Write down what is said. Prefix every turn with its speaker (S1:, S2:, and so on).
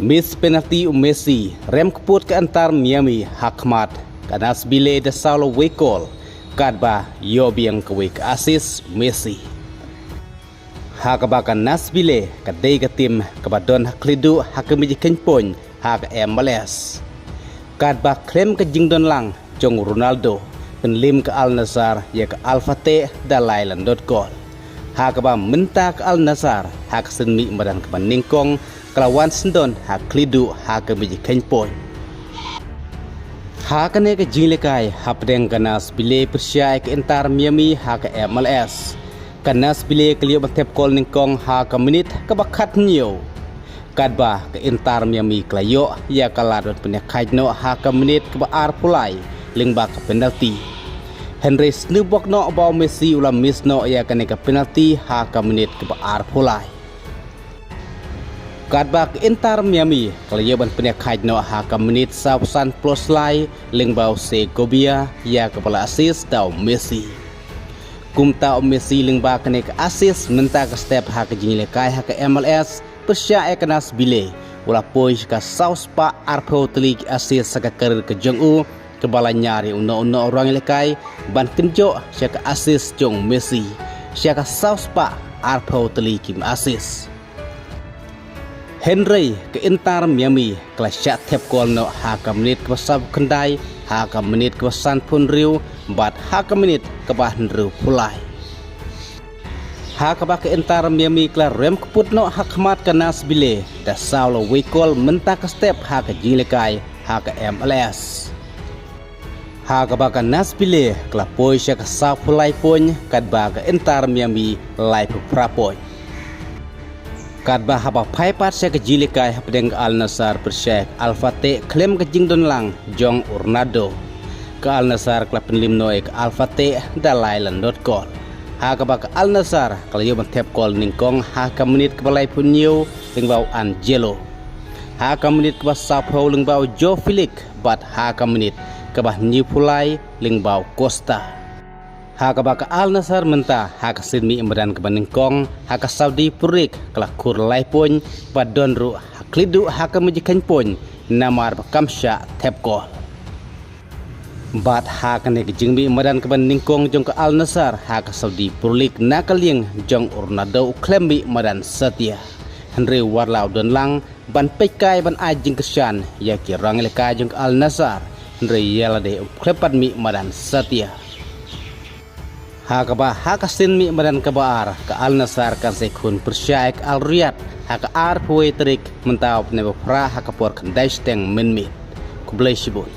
S1: Miss penalti Messi rem keput ke antar Miami Hakmat kanas bile de Saulo Wekol kadba yobiang kewe ke asis Messi hakabakan nas bile kadai ke tim kabadon haklidu hakemiji kenpon hak MLS kadba krem ke jingdon lang jong Ronaldo penlim ke Al Nassr ya ke Al Fateh dalailan .gol hakaba menta ke Al Nassr hak senmi madan ke ningkong kelawan sendon hak klidu hak biji kenpon hak ne ke jinglekai hapdeng kanas bile persia ke entar Miami hak MLS kanas bile kelio batep kol ningkong hak menit ke bakat nyo kadba ke entar Miami klayo ya kaladot punya kaitno hak menit ke baar pulai lingba ke penalti Henry snubok no baw Messi ulam miss no ya kane ke penalti hak menit ke baar pulai kadbak entar Miami kalau ban punya kaitno hak menit sausan plus lai lingbau Segovia ya kepala asis tau Messi kumta Messi lingba kene ke asis menta ke step hak jingle kai hak MLS persya ekanas bile ula pois ka saus pa arpo telik asis saka karir ke jongu kebala nyari uno orang lekai ban kenjo sya ke asis jong Messi sya ka saus pa arpo telik kim asis Henry ke entar Miami kelas syak tep gol no haka menit ke sab kendai haka menit ke san pun riu bat haka menit ke bahan riu pulai haka ke entar Miami kelas rem keput no hakmat kanas bile da Saulo Wekol menta ke step haka jinglekai haka MLS haka nas bile kelas poi syak sab pulai pun kadba ke entar Miami lai prapoi kadba haba paipat sya kejilikai hapdeng Al Nassr persyak Al Fateh klaim ke jingdon lang jong Ronaldo ke Al Nassr klub penlim noe ke Al Fateh dalailan .gol hakaba ke Al Nassr kalau yo tep gol ningkong haka menit ke balai punyo lingbau Angelo haka menit ke Sapo lingbau Joe Felix bat haka menit ke bah New Pulai lingbau Costa haka ke Al Nassr menta haka sinmi imran ke baningkong haka Saudi purik kelak kur lai pun badon ru haklidu haka mejikan pun namar kamsya tep gol bat haka ne jingmi imran ke baningkong jong ke Al Nassr haka Saudi purik nakaling jong Ronaldo klembi madan setia Henry warlau don lang ban pekai ban ajing kesan ya kirang leka jong ke Al Nassr Henry yalade klepat mi madan setia hakaba hakasin mi madan kabar ke Al Nassr kan sekun persyaik Al Riyad haka ar puwe terik mentau ne pra hakapor kendai steng menmit kublai sibun